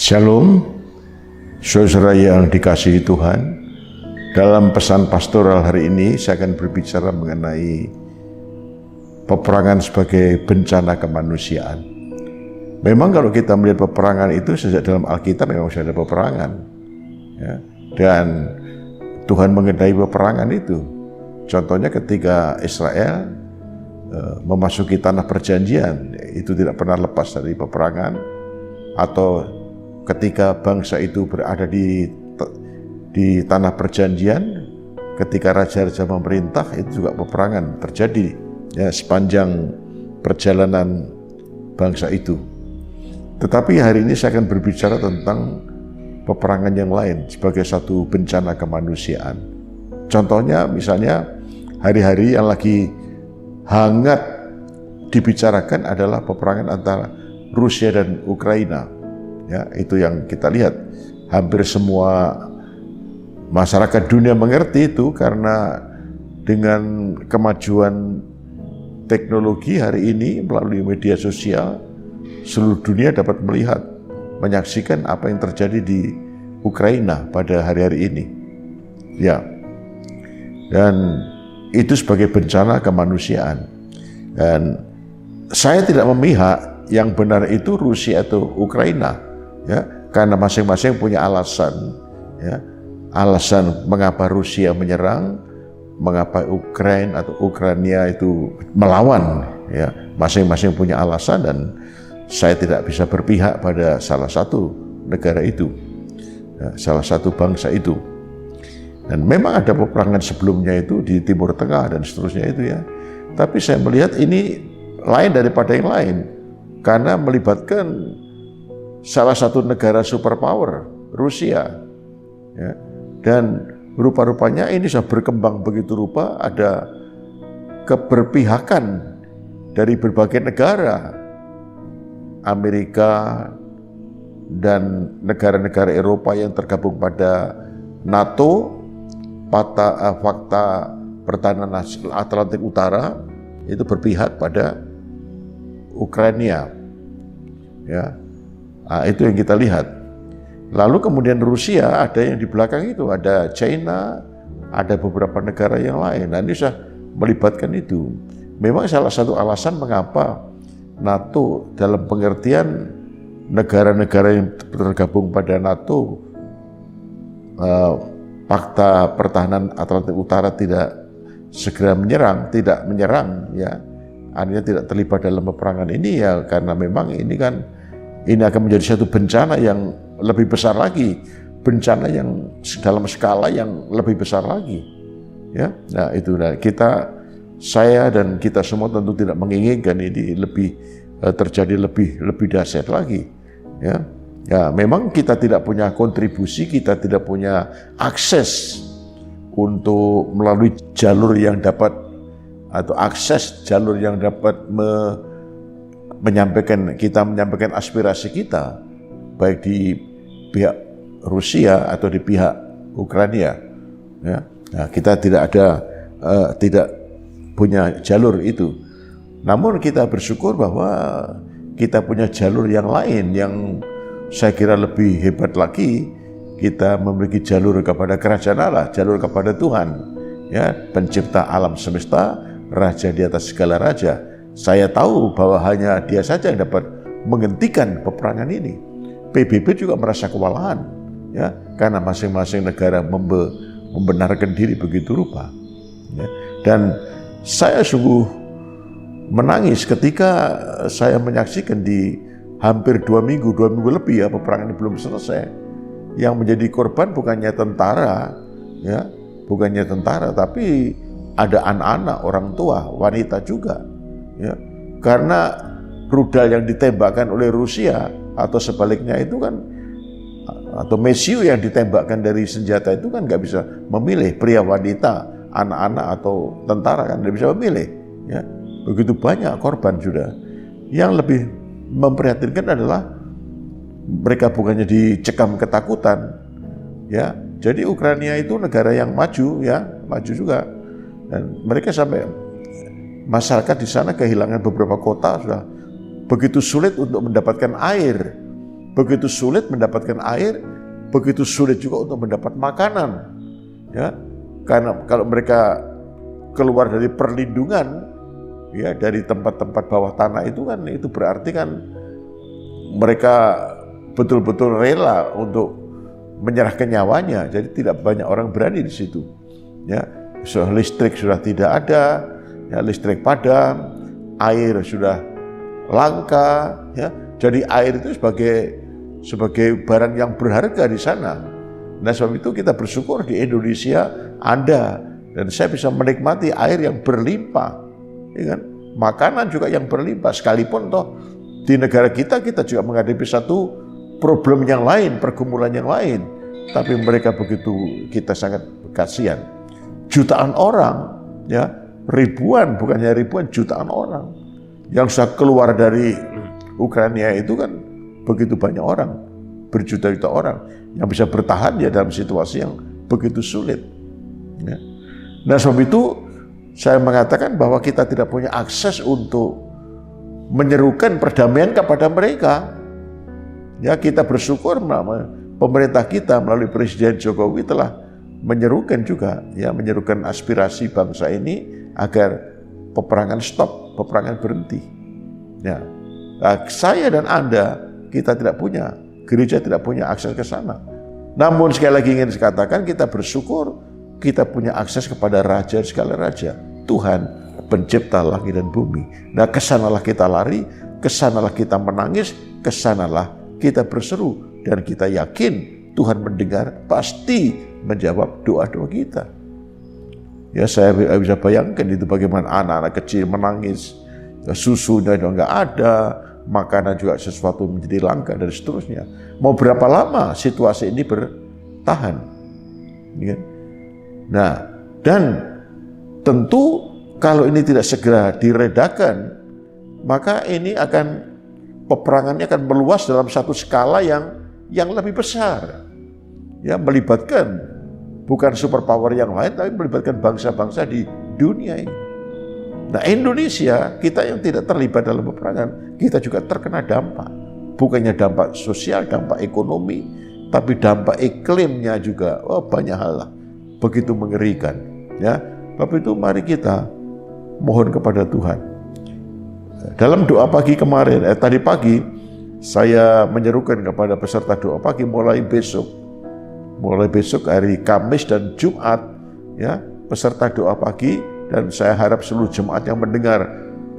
Shalom, saudara yang dikasihi Tuhan. Dalam pesan pastoral hari ini saya akan berbicara mengenai peperangan sebagai bencana kemanusiaan. Memang kalau kita melihat peperangan itu sejak dalam Alkitab memang sudah ada peperangan, ya. Dan Tuhan mengendai peperangan itu. Contohnya ketika Israel memasuki tanah perjanjian, itu tidak pernah lepas dari peperangan. Atau ketika bangsa itu berada di tanah perjanjian, ketika raja-raja memerintah, itu juga peperangan terjadi, ya, sepanjang perjalanan bangsa itu. Tetapi hari ini saya akan berbicara tentang peperangan yang lain sebagai satu bencana kemanusiaan. Contohnya misalnya hari-hari yang lagi hangat dibicarakan adalah peperangan antara Rusia dan Ukraina. Ya, itu yang kita lihat. Hampir semua masyarakat dunia mengerti itu karena dengan kemajuan teknologi hari ini melalui media sosial, seluruh dunia dapat melihat, menyaksikan apa yang terjadi di Ukraina pada hari-hari ini. Ya. Dan itu sebagai bencana kemanusiaan. Dan saya tidak memihak yang benar itu Rusia atau Ukraina, ya, karena masing-masing punya alasan, ya, alasan mengapa Rusia menyerang, mengapa Ukraina atau Ukraina itu melawan, ya, masing-masing punya alasan dan saya tidak bisa berpihak pada salah satu negara itu, ya, salah satu bangsa itu. Dan memang ada peperangan sebelumnya itu di Timur Tengah dan seterusnya itu, ya. Tapi saya melihat ini lain daripada yang lain. Karena melibatkan salah satu negara superpower, Rusia, ya. Dan rupa-rupanya ini sudah berkembang begitu rupa, ada keberpihakan dari berbagai negara, Amerika dan negara-negara Eropa yang tergabung pada NATO, Fakta Pertahanan Atlantik Utara, itu berpihak pada Ukraina, ya. Nah, itu yang kita lihat. Lalu kemudian Rusia ada yang di belakang itu, ada China, ada beberapa negara yang lain. Nah, ini sudah melibatkan itu. Memang salah satu alasan mengapa NATO dalam pengertian negara-negara yang tergabung pada NATO, Fakta Pertahanan Atlantik Utara tidak segera menyerang, ya. Artinya tidak terlibat dalam peperangan ini, ya, karena memang ini kan ini akan menjadi satu bencana yang lebih besar lagi, bencana yang dalam skala yang lebih besar lagi, ya. Nah, itu saya dan kita semua tentu tidak menginginkan ini lebih terjadi lebih dahsyat lagi, ya. Ya, memang kita tidak punya kontribusi, kita tidak punya akses untuk melalui jalur yang dapat atau akses jalur yang dapat menyampaikan aspirasi kita, baik di pihak Rusia atau di pihak Ukraina, ya. Nah, kita tidak punya jalur itu. Namun kita bersyukur bahwa kita punya jalur yang lain yang saya kira lebih hebat lagi. Kita memiliki jalur kepada kerajaan Allah, jalur kepada Tuhan, ya, pencipta alam semesta, raja di atas segala raja. Saya tahu bahwa hanya Dia saja yang dapat menghentikan peperangan ini. PBB juga merasa kewalahan, ya, karena masing-masing negara membenarkan diri begitu rupa, ya. Dan saya sungguh menangis ketika saya menyaksikan di hampir 2 minggu lebih, ya, peperangan ini belum selesai. Yang menjadi korban bukannya tentara, ya, bukannya tentara, tapi ada anak-anak, orang tua, wanita juga, ya. Karena rudal yang ditembakkan oleh Rusia atau sebaliknya itu kan, atau mesiu yang ditembakkan dari senjata itu kan nggak bisa memilih pria, wanita, anak-anak atau tentara, kan nggak bisa memilih, ya. Begitu banyak korban sudah. Yang lebih memprihatinkan adalah mereka bukannya dicekam ketakutan, ya. Jadi Ukraina itu negara yang maju, ya, maju juga. Dan mereka sampai masyarakat di sana kehilangan beberapa kota, sudah begitu sulit untuk mendapatkan air, begitu sulit mendapatkan air, begitu sulit juga untuk mendapat makanan. Ya, karena kalau mereka keluar dari perlindungan, ya dari tempat-tempat bawah tanah itu kan, itu berarti kan mereka betul-betul rela untuk menyerahkan nyawanya. Jadi tidak banyak orang berani di situ. Ya, listrik sudah tidak ada, ya, listrik padam, air sudah langka. Ya, jadi air itu sebagai barang yang berharga di sana. Nah, sebab itu kita bersyukur di Indonesia ada, dan saya bisa menikmati air yang berlimpah, ya kan? Makanan juga yang berlimpah. Sekalipun toh di negara kita juga menghadapi satu problem yang lain, pergumulan yang lain, tapi mereka begitu kita sangat kasihan. Jutaan orang, ya ribuan, bukannya ribuan, jutaan orang yang sudah keluar dari Ukraina itu kan begitu banyak orang, berjuta-juta orang yang bisa bertahan ya dalam situasi yang begitu sulit. Ya. Nah, sebab itu saya mengatakan bahwa kita tidak punya akses untuk menyerukan perdamaian kepada mereka. Ya, kita bersyukur pemerintah kita melalui Presiden Jokowi telah menyerukan juga, ya menyerukan aspirasi bangsa ini agar peperangan stop, peperangan berhenti. Ya, nah, saya dan Anda kita tidak punya, gereja tidak punya akses ke sana. Namun sekali lagi ingin saya katakan, kita bersyukur kita punya akses kepada Raja segala raja, Tuhan pencipta langit dan bumi. Nah, kesanalah kita lari, kesanalah kita menangis, kesanalah kita berseru, dan kita yakin Tuhan mendengar, pasti menjawab doa-doa kita. Ya, saya bisa bayangkan itu bagaimana anak-anak kecil menangis, susunya juga nggak ada, makanan juga sesuatu menjadi langka dan seterusnya. Mau berapa lama situasi ini bertahan? Ya. Nah, dan tentu kalau ini tidak segera diredakan, maka ini peperangannya akan meluas dalam satu skala yang lebih besar. Ya, melibatkan bukan superpower yang lain, tapi melibatkan bangsa-bangsa di dunia ini. Nah, Indonesia, kita yang tidak terlibat dalam peperangan, kita juga terkena dampak. Bukannya dampak sosial, dampak ekonomi, tapi dampak iklimnya juga. Oh, banyak hal lah. Begitu mengerikan. Ya, tapi itu mari kita mohon kepada Tuhan. Dalam doa pagi kemarin, tadi pagi, saya menyerukan kepada peserta doa pagi mulai besok hari Kamis dan Jumat, ya, peserta doa pagi, dan saya harap seluruh jemaat yang mendengar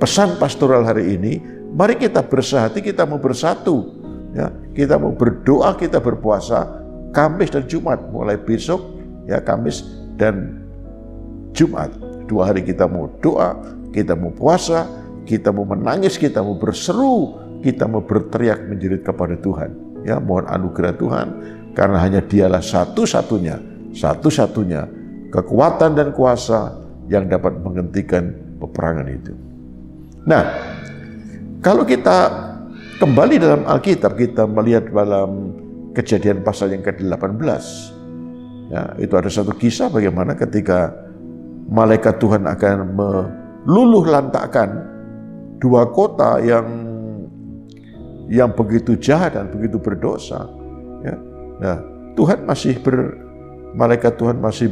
pesan pastoral hari ini, mari kita bersehati, kita mau bersatu, ya, kita mau berdoa, kita berpuasa Kamis dan Jumat, mulai besok, ya, Kamis dan Jumat, 2 hari kita mau doa, kita mau puasa, kita mau menangis, kita mau berseru, kita mau berteriak menjerit kepada Tuhan. Ya, mohon anugerah Tuhan, karena hanya Dialah satu-satunya kekuatan dan kuasa yang dapat menghentikan peperangan itu. Nah, kalau kita kembali dalam Alkitab, kita melihat dalam Kejadian pasal yang ke-18, ya, itu ada satu kisah bagaimana ketika malaikat Tuhan akan meluluh lantakkan 2 kota yang begitu jahat dan begitu berdosa. Ya. Nah, malaikat Tuhan masih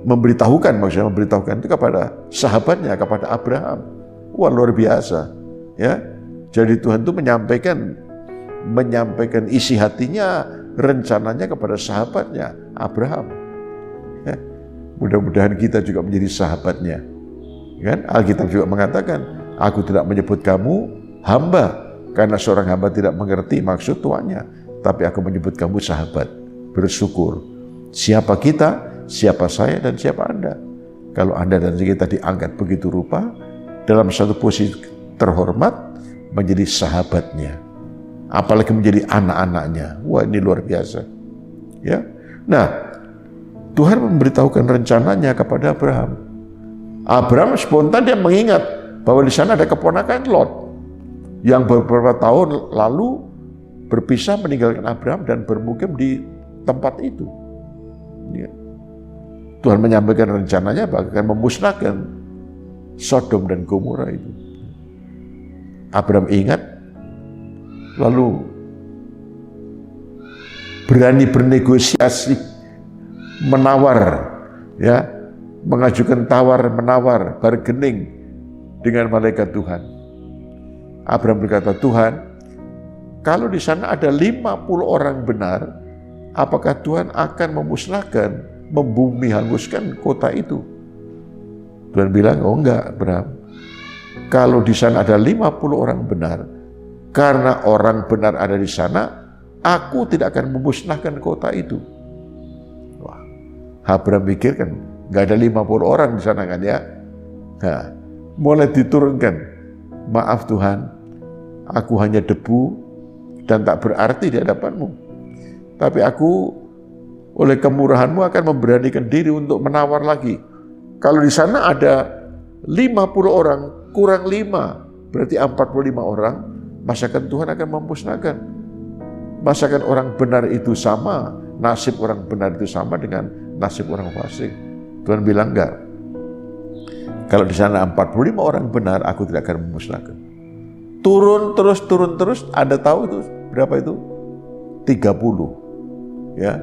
memberitahukan itu kepada sahabatnya, kepada Abraham. Wah, luar biasa. Ya, jadi Tuhan itu menyampaikan isi hatinya, rencananya kepada sahabatnya Abraham. Ya, mudah-mudahan kita juga menjadi sahabatnya. Kan? Alkitab juga mengatakan, aku tidak menyebut kamu hamba, karena seorang hamba tidak mengerti maksud tuannya, tapi aku menyebut kamu sahabat. Bersyukur. Siapa kita? Siapa saya dan siapa Anda? Kalau Anda dan kita diangkat begitu rupa dalam satu posisi terhormat, menjadi sahabatnya, apalagi menjadi anak-anaknya. Wah, ini luar biasa. Ya. Nah, Tuhan memberitahukan rencananya kepada Abraham. Abraham spontan dia mengingat bahwa di sana ada keponakan Lot yang beberapa tahun lalu berpisah meninggalkan Abraham dan bermukim di tempat itu. Ya. Tuhan menyampaikan rencananya bahkan memusnahkan Sodom dan Gomora itu. Abraham ingat, lalu berani bernegosiasi, menawar, ya, mengajukan tawar-menawar, bargaining dengan malaikat Tuhan. Abraham berkata, Tuhan, kalau di sana ada 50 orang benar, apakah Tuhan akan memusnahkan, membumi hanguskan kota itu? Tuhan bilang, oh enggak, Abraham. Kalau di sana ada 50 orang benar, karena orang benar ada di sana, aku tidak akan memusnahkan kota itu. Wah, Abraham pikir kan, nggak ada 50 orang di sana kan ya. Nah, mulai diturunkan, maaf Tuhan, aku hanya debu dan tak berarti di hadapanmu. Tapi aku oleh kemurahanmu akan memberanikan diri untuk menawar lagi. Kalau di sana ada 50 orang, kurang 5, berarti 45 orang, masakan Tuhan akan memusnahkan. Masakan orang benar itu sama, nasib orang benar itu sama dengan nasib orang fasik. Tuhan bilang enggak. Kalau di sana 45 orang benar, aku tidak akan memusnahkan. Turun terus, Anda tahu itu berapa itu? 30. Ya.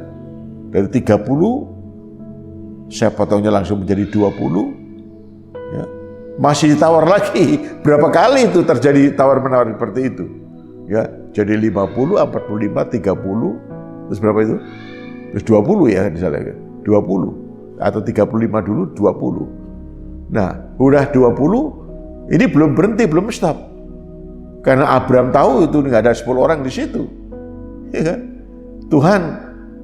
Dari 30, saya potongnya langsung menjadi 20. Ya. Masih ditawar lagi. Berapa kali itu terjadi tawar-menawar seperti itu? Ya, jadi 50, 45, 30, terus berapa itu? Terus 20 ya misalnya, 20 atau 35 dulu, 20. Nah, udah 20, ini belum berhenti, belum stop. Karena Abraham tahu itu nggak ada 10 orang di situ. Ya kan? Tuhan,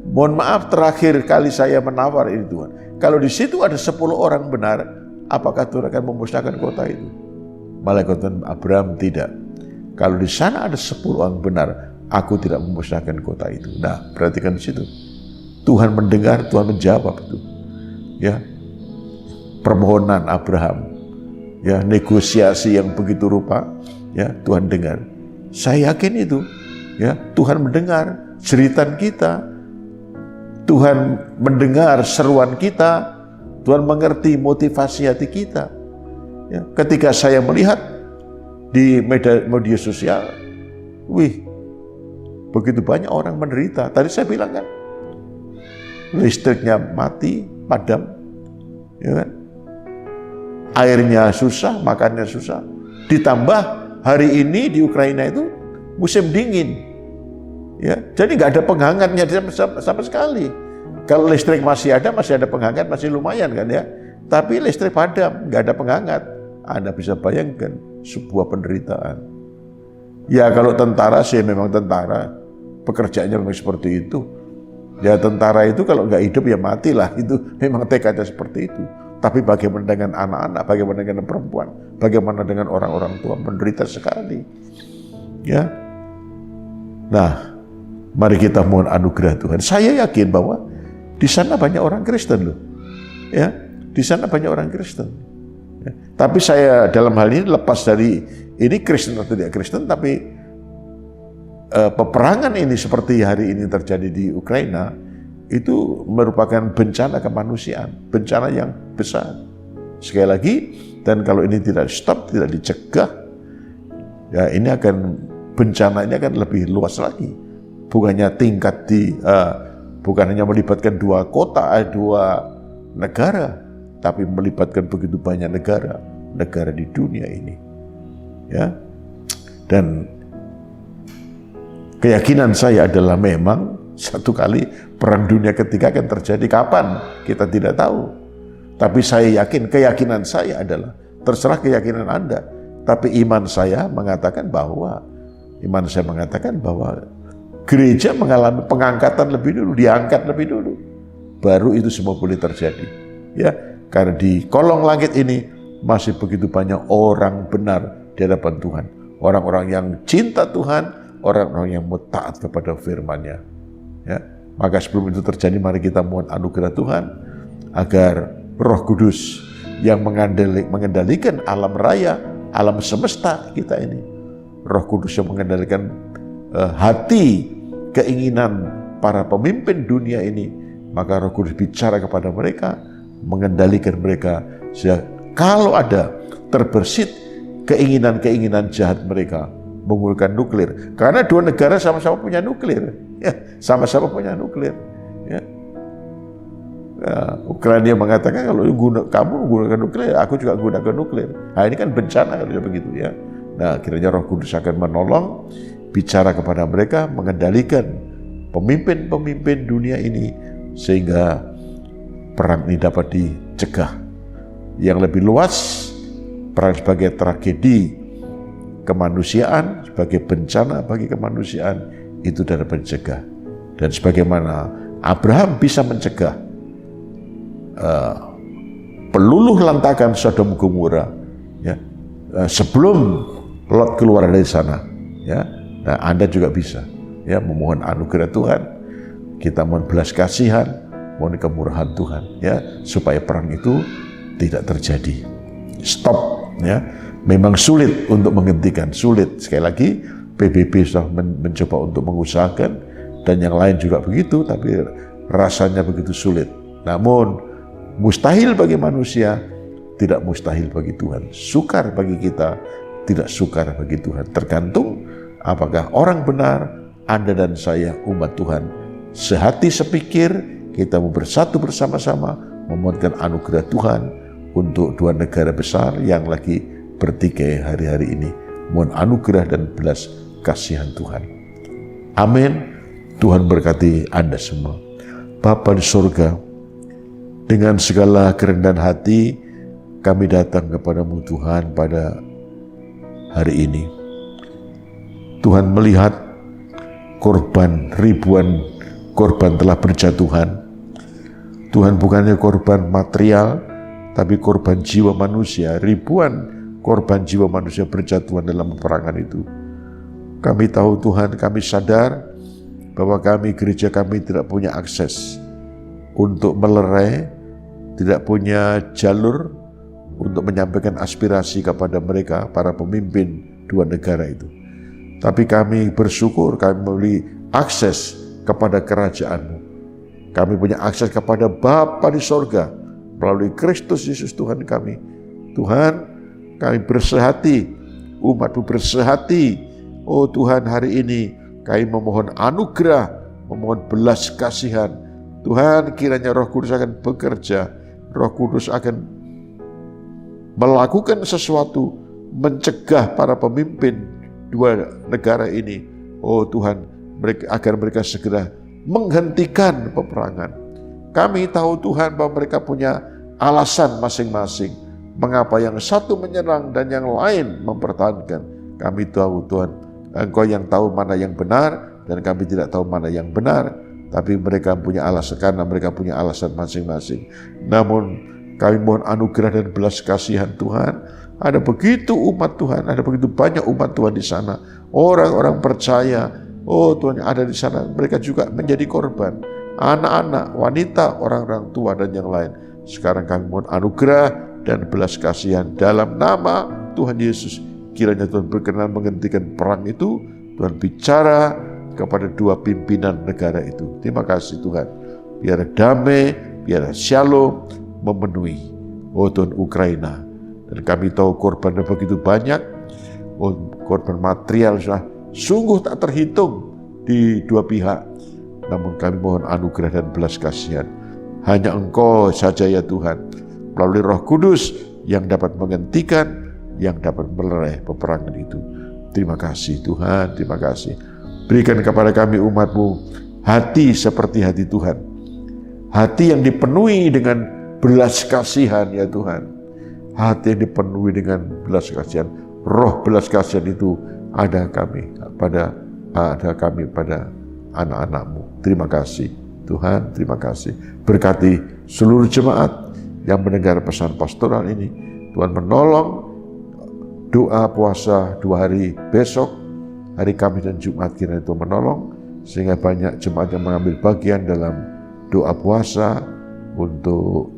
mohon maaf terakhir kali saya menawar ini Tuhan. Kalau di situ ada 10 orang benar, apakah Tuhan akan memusnahkan kota itu? Malaikat Tuhan, Abraham tidak. Kalau di sana ada 10 orang benar, aku tidak memusnahkan kota itu. Nah, perhatikan di situ. Tuhan mendengar, Tuhan menjawab itu. Ya, permohonan Abraham, ya, negosiasi yang begitu rupa, ya, Tuhan dengar. Saya yakin itu, ya, Tuhan mendengar jeritan kita, Tuhan mendengar seruan kita, Tuhan mengerti motivasi hati kita. Ya, ketika saya melihat di media sosial, begitu banyak orang menderita. Tadi saya bilang kan, listriknya mati, padam, ya kan? Airnya susah, makannya susah. Ditambah hari ini di Ukraina itu musim dingin, ya. Jadi nggak ada penghangatnya sama sekali. Kalau listrik masih ada penghangat, masih lumayan kan ya. Tapi listrik padam, nggak ada penghangat. Anda bisa bayangkan sebuah penderitaan. Ya kalau tentara sih memang tentara, pekerjaannya memang seperti itu. Ya tentara itu kalau nggak hidup ya matilah, itu memang tekadnya seperti itu. Tapi bagaimana dengan anak-anak, bagaimana dengan perempuan, bagaimana dengan orang-orang tua, menderita sekali. Ya. Nah, mari kita mohon anugerah Tuhan. Saya yakin bahwa di sana banyak orang Kristen loh. Ya, di sana banyak orang Kristen. Ya. Tapi saya dalam hal ini lepas dari ini Kristen atau tidak Kristen, tapi peperangan ini seperti hari ini terjadi di Ukraina itu merupakan bencana kemanusiaan, bencana yang besar. Sekali lagi, dan kalau ini tidak stop, tidak dicegah, ya ini akan bencana ini akan lebih luas lagi. Bukannya tingkat bukan hanya melibatkan dua kota, dua negara, tapi melibatkan begitu banyak negara di dunia ini. Ya. Dan keyakinan saya adalah memang satu kali perang dunia ketiga akan terjadi. Kapan? Kita tidak tahu. Tapi saya yakin, keyakinan saya adalah, terserah keyakinan Anda, tapi iman saya mengatakan bahwa gereja mengalami pengangkatan lebih dulu, diangkat lebih dulu, baru itu semua boleh terjadi. Ya, karena di kolong langit ini masih begitu banyak orang benar di hadapan Tuhan, orang-orang yang cinta Tuhan, orang-orang yang mau taat kepada firman-Nya. Ya, maka sebelum itu terjadi, mari kita mohon anugerah Tuhan agar Roh Kudus yang mengendalikan alam raya, alam semesta kita ini, Roh Kudus yang mengendalikan hati, keinginan para pemimpin dunia ini, maka Roh Kudus bicara kepada mereka, mengendalikan mereka, sehingga kalau ada terbersit keinginan-keinginan jahat mereka, menggunakan nuklir, karena dua negara sama-sama punya nuklir, Ya, sama-sama punya nuklir. Ya. Ukraina mengatakan kalau kamu menggunakan nuklir, aku juga gunakan nuklir. Nah, ini kan bencana kalau begitu ya. Nah, kiranya Roh Kudus akan menolong, bicara kepada mereka, mengendalikan pemimpin-pemimpin dunia ini sehingga perang ini dapat dicegah. Yang lebih luas, perang sebagai tragedi kemanusiaan, sebagai bencana bagi kemanusiaan, itu dapat dicegah. Dan sebagaimana Abraham bisa mencegah peluluh lantakan Sodom Gomora, ya, sebelum Lot keluar dari sana, ya. Nah, Anda juga bisa, ya, memohon anugerah Tuhan, kita mohon belas kasihan, mohon kemurahan Tuhan, ya, supaya perang itu tidak terjadi. Stop, ya. Memang sulit untuk menghentikan, sulit. Sekali lagi, PBB sudah mencoba untuk mengusahakan, dan yang lain juga begitu, tapi rasanya begitu sulit. Namun, mustahil bagi manusia, tidak mustahil bagi Tuhan. Sukar bagi kita, tidak sukar bagi Tuhan. Tergantung apakah orang benar, Anda dan saya umat Tuhan, sehati sepikir, kita mau bersatu bersama-sama, memohonkan anugerah Tuhan untuk dua negara besar yang lagi bertikai hari-hari ini. Mohon anugerah dan belas kasihan Tuhan. Amin. Tuhan berkati Anda semua. Bapa di surga, dengan segala kerendahan hati, kami datang kepadamu Tuhan pada hari ini. Tuhan melihat korban, ribuan korban telah berjatuhan. Tuhan bukannya korban material, tapi korban jiwa manusia. Ribuan korban jiwa manusia berjatuhan dalam peperangan itu. Kami tahu Tuhan, kami sadar bahwa gereja kami tidak punya akses untuk melerai, tidak punya jalur untuk menyampaikan aspirasi kepada mereka, para pemimpin dua negara itu. Tapi kami bersyukur, kami memiliki akses kepada kerajaan-Mu. Kami punya akses kepada Bapa di sorga, melalui Kristus Yesus Tuhan kami. Tuhan, kami bersehati, umat-Mu bersehati. Oh Tuhan, hari ini kami memohon anugerah, memohon belas kasihan. Tuhan, kiranya Roh Kudus akan bekerja, Roh Kudus akan melakukan sesuatu, mencegah para pemimpin dua negara ini. Oh Tuhan, agar mereka segera menghentikan peperangan. Kami tahu Tuhan bahwa mereka punya alasan masing-masing, mengapa yang satu menyerang dan yang lain mempertahankan. Kami tahu Tuhan, Engkau yang tahu mana yang benar, dan kami tidak tahu mana yang benar. Tapi mereka punya alasan, karena mereka punya alasan masing-masing. Namun kami mohon anugerah dan belas kasihan Tuhan. Ada begitu umat Tuhan, ada begitu banyak umat Tuhan di sana. Orang-orang percaya, oh Tuhan yang ada di sana, mereka juga menjadi korban. Anak-anak, wanita, orang-orang tua dan yang lain. Sekarang kami mohon anugerah dan belas kasihan dalam nama Tuhan Yesus. Kiranya Tuhan berkenan menghentikan perang itu. Tuhan bicara kepada dua pimpinan negara itu. Terima kasih Tuhan. Biar damai, biar shalom memenuhi, oh Tuhan, Ukraina. Dan kami tahu korbannya begitu banyak. Oh, korban material sudah sungguh tak terhitung di dua pihak. Namun kami mohon anugerah dan belas kasihan. Hanya Engkau saja ya Tuhan, melalui Roh Kudus yang dapat menghentikan, yang dapat melerai peperangan itu. Terima kasih Tuhan, terima kasih. Berikan kepada kami umat-Mu hati seperti hati Tuhan. Hati yang dipenuhi dengan belas kasihan ya Tuhan. Hati yang dipenuhi dengan belas kasihan. Roh belas kasihan itu ada pada anak-anak-Mu. Terima kasih Tuhan, terima kasih. Berkati seluruh jemaat yang mendengar pesan pastoral ini. Tuhan menolong doa puasa 2 hari besok, hari Kamis dan Jumat, kiranya Tuhan menolong, sehingga banyak jemaat yang mengambil bagian dalam doa puasa untuk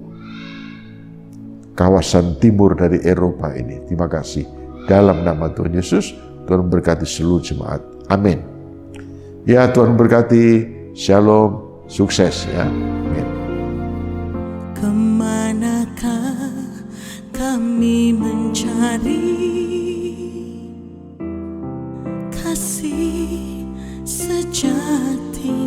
kawasan timur dari Eropa ini. Terima kasih. Dalam nama Tuhan Yesus, Tuhan berkati seluruh jemaat. Amin. Ya, Tuhan berkati. Shalom, sukses ya. Amin. Kemanakah kami mencari kasih sejati?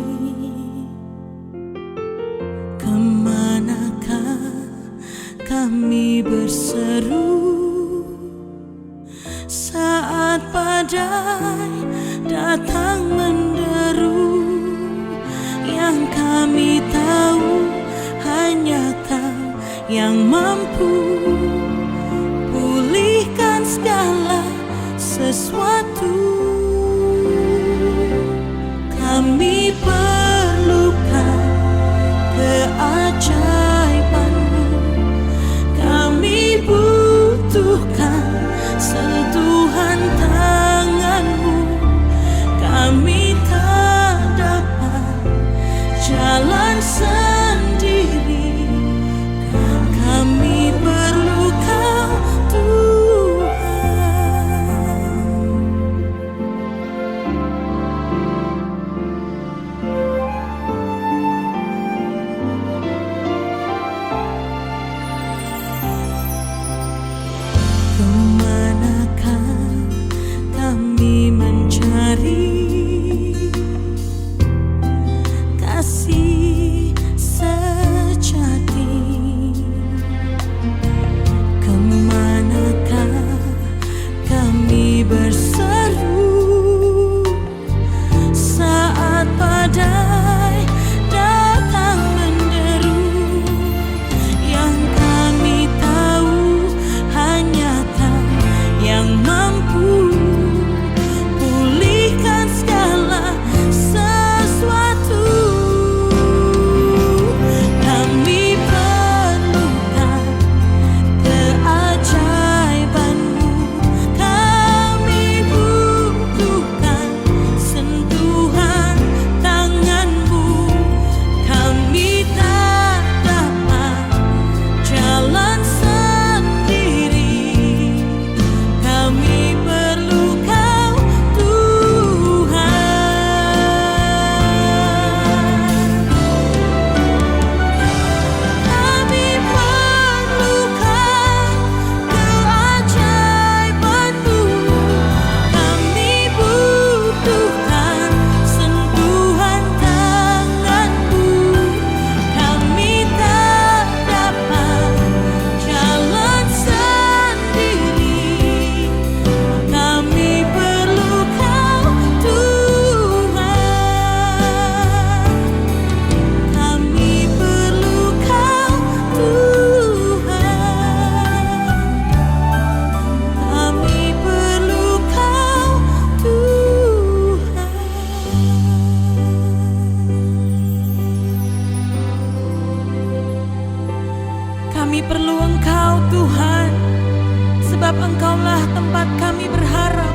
badai datang menderu, yang kami tahu hanya Kau yang mampu pulihkan segala sesuatu. Kami perlukan keajaiban-Mu, kami butuhkan sentuhan tangan-Mu, kami tak dapat jalan sendiri, kami perlu Kau Tuhan. Kemanakah kami mencari kasih sejati? Kemanakah kami berseru saat badai datang menderu, yang kami tahu hanya Kau yang mampu pulihkan segala sesuatu. Kami perlukan keajaiban-Mu, kami butuhkan sentuhan tangan-Mu, kami tak dapat jalan sendiri, kami perlu Kau Tuhan. Kami perlukan keajaiban-Mu, kami butuhkan sentuhan tangan-Mu, kami tak dapat jalan sendiri, kami perlu Kau Tuhan, kami perlu Kau Tuhan, kami perlu Kau Tuhan. Kami perlu Engkau Tuhan, sebab Engkaulah tempat kami berharap.